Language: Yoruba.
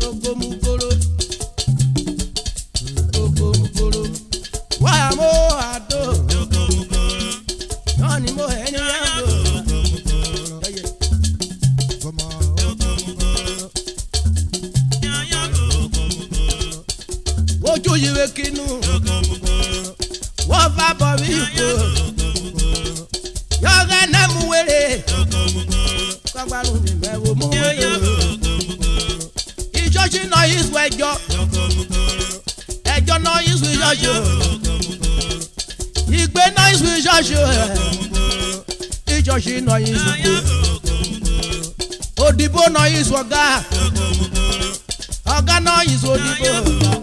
Ogomugoro. Ogomugoro. Wa mo ado. Ogomugoro. Nani mo eni ado. Ogomugoro. Ojo yiwe kinu. Ogomugoro. Wo fa bo mi ko. Yoga na mu were. Ogomugoro. Kagbaru mi me wo mu were. Ijoji no is wejo. Ogomugoro. Ejo no is we jojo. Ogomugoro. Igbe no is we jojo. Ogomugoro. Ijoji no is we. Odibo no is oga. Ogomugoro. Oga no is odibo.